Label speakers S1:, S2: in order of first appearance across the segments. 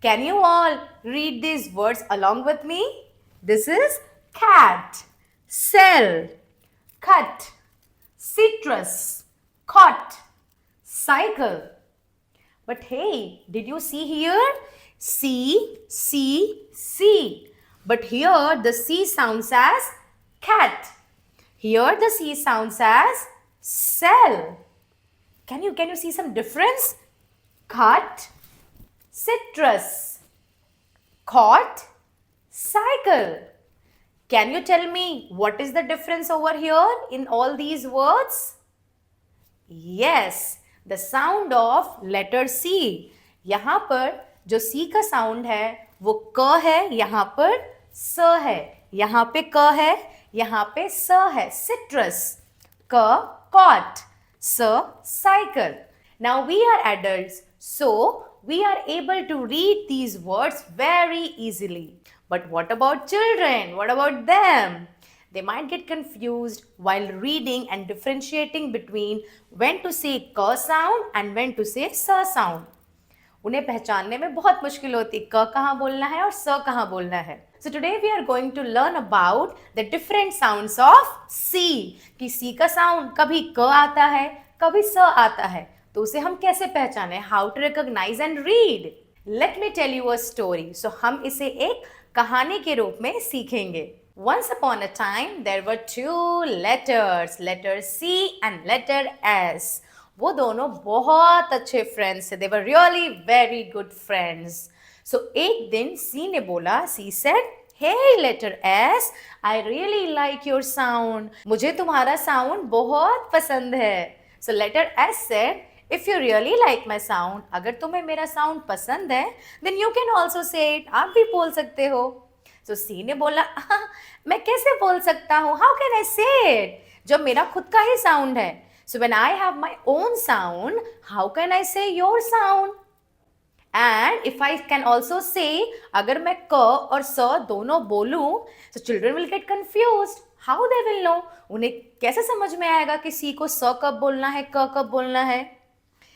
S1: Can you all read these words along with me? This is cat, cell, cut, citrus, cot, cycle. But hey, did you see here? C, C, C. But here the C sounds as cat. Here the C sounds as cell. Can you see some difference? Cut, citrus, cot, cycle. Can you tell me what is the difference over here in all these words? Yes, the sound of letter C. यहाँ पर जो C का sound है वो क है, यहाँ पर स है, यहाँ पे क है, यहाँ पे स है. Citrus, क cot, s cycle. Now we are adults, so we are able to read these words very easily. But what about children? What about them? They might get confused while reading and differentiating between when to say k sound and when to say s sound. उन्हें पहचानने में बहुत मुश्किल होती है क कहाँ बोलना है और स कहाँ बोलना है. So today we are going to learn about the different sounds of C. कि C का sound कभी क आता है, कभी स आता है. तो उसे हम कैसे पहचाने? How to recognize and read? Let me tell you a story. So हम इसे एक कहानी के रूप में सीखेंगे. Once upon a time, there were two letters, letter C and letter S. वो दोनों बहुत अच्छे friends थे. They were really very good friends. So एक दिन C ने बोला, C said, "Hey letter S, I really like your sound. मुझे तुम्हारा sound बहुत पसंद है." So letter S said, "If you really like my sound, अगर तुम्हें मेरा sound पसंद है, then you can also say it. आप भी बोल सकते हो." So C ने बोला, मैं कैसे बोल सकता हूँ? How can I say it? जब मेरा खुद का ही sound है. So when I have my own sound, how can I say your sound? And if I can also say, अगर मैं क और स दोनों बोलूं, so children will get confused. How they will know? उन्हें कैसे समझ में आएगा कि C को स कब बोलना है, क कब बोलना है?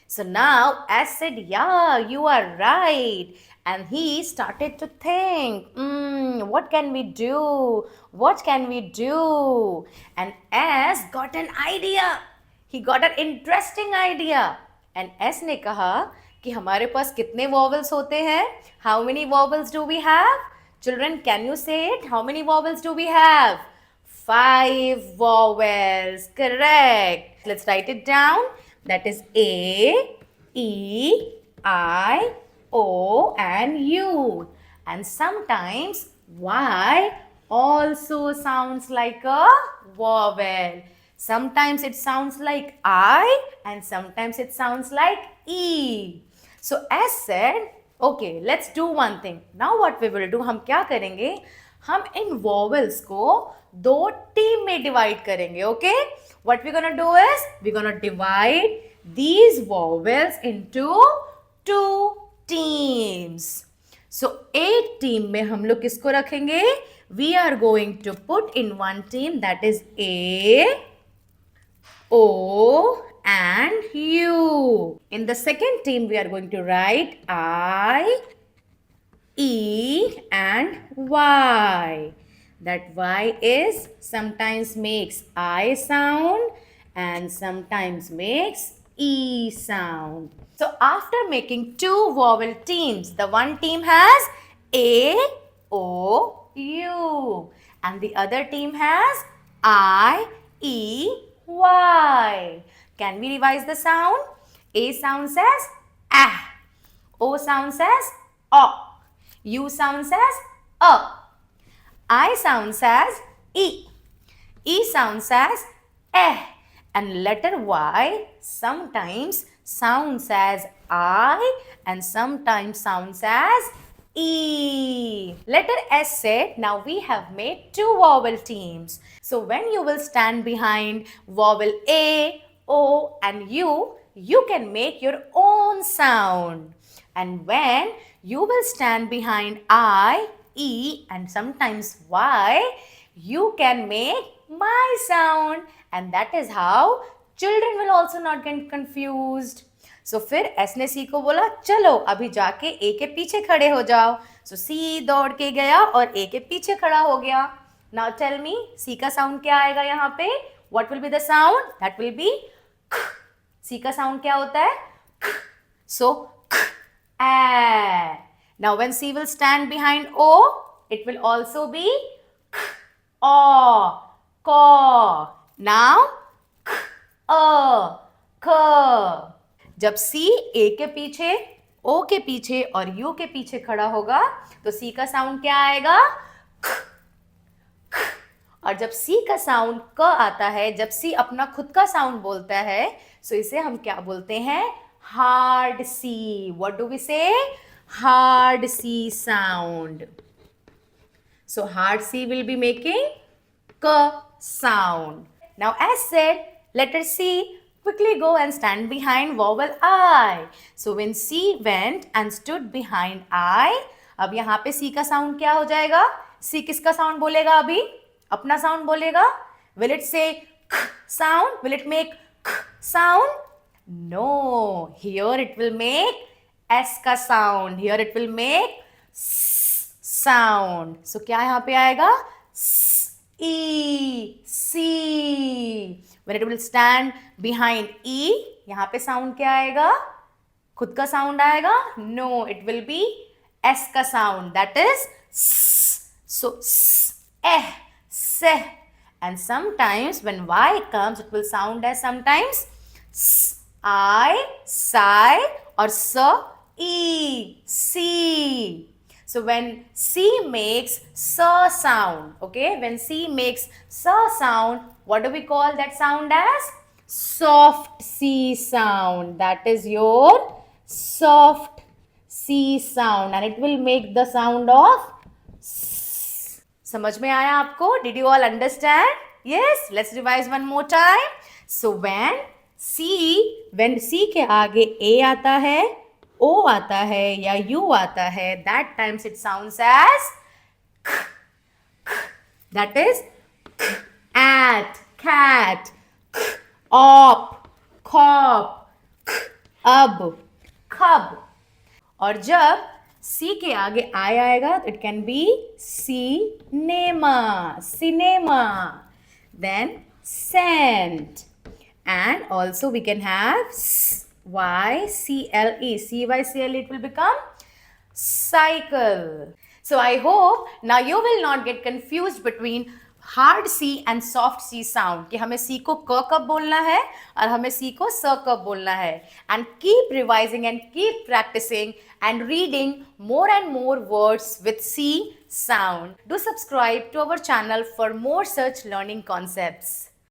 S1: So now S said, yeah, you are right. And he started to think, what can we do? What can we do? And S got an idea. He got an interesting idea. And S ने कहा कि हमारे पास कितने vowels होते हैं? How many vowels do we have? Children, can you say it? How many vowels do we have? 5 vowels. Correct. Let's write it down. That is A, E, I, O and U. And sometimes Y also sounds like a vowel. Sometimes it sounds like I and sometimes it sounds like E. So S said, okay, let's do one thing. Now what we will do, हम क्या करेंगे? हम इन vowels को दो team में divide करेंगे. Okay? What we're gonna do is, we're gonna divide these vowels into 2 teams. So एक team में हम लोग किसको रखेंगे? We are going to put in one team, that is A, O and U. In the second team, we are going to write I, E and Y. That Y is sometimes makes I sound and sometimes makes E sound. So after making 2 vowel teams, the one team has A, O, U and the other team has I, E, Y. Can we revise the sound? A sounds as ah. O sounds as o. U sounds as a. I sounds as e. E sounds as eh. And letter Y sometimes sounds as I and sometimes sounds as E. Letter S said, now we have made 2 vowel teams. So when you will stand behind vowel A, O and U, you can make your own sound. And when you will stand behind I, E and sometimes Y, you can make my sound. And that is how children will also not get confused. सो फिर S ने सी को बोला चलो अभी जाके ए के पीछे खड़े हो जाओ. सो सी दौड़ के गया और ए के पीछे खड़ा हो गया. नाउ टेल मी सी का साउंड क्या आएगा यहाँ पे? What will be the sound? That will be C का साउंड क्या होता है? So A. Now when C will stand behind O it will also be o, ko. Now k. जब C A के पीछे, O के पीछे और U के पीछे खड़ा होगा तो C का साउंड क्या आएगा? और जब C का साउंड क आता है, जब C अपना खुद का साउंड बोलता है, सो इसे हम क्या बोलते हैं? Hard C. What do we say? Hard C sound. So hard C will be making k sound. Now as said, letter C quickly go and stand behind vowel I. So when C went and stood behind I, अब यहाँ पे C का sound क्या हो जाएगा? C किसका sound बोलेगा अभी? अपना साउंड बोलेगा? Will it say k sound? Will it make k sound? No. Here it will make S का sound. Here it will make sound. So क्या यहाँ पे आएगा? E, C. When it will stand behind E, यहाँ पे sound क्या आएगा? खुद का साउंड आएगा? No, it will be S का sound. That is so seh. And sometimes when Y comes, it will sound as sometimes I, Sai or S, E, C. So when C makes S sound, okay, when C makes S sound, what do we call that sound as? Soft C sound. That is your soft C sound and it will make the sound of S. समझ में आया आपको? Did you all understand? Yes, let's revise one more time. So when C के आगे A आता है, O आता है या U आता है, that times it sounds as k. That is at, cat, op, cop, अब, खब. और जब C के आगे I आएगा तो it can be cinema, cinema. Then scent. And also we can have Y-C-L-E. C-Y-C-L-E, it will become cycle. So I hope now you will not get confused between hard C and soft C sound कि हमें C को क कब बोलना है और हमें C को स कब बोलना है. And keep revising and keep practicing and reading more and more words with C sound. Do subscribe to our channel for more such learning concepts.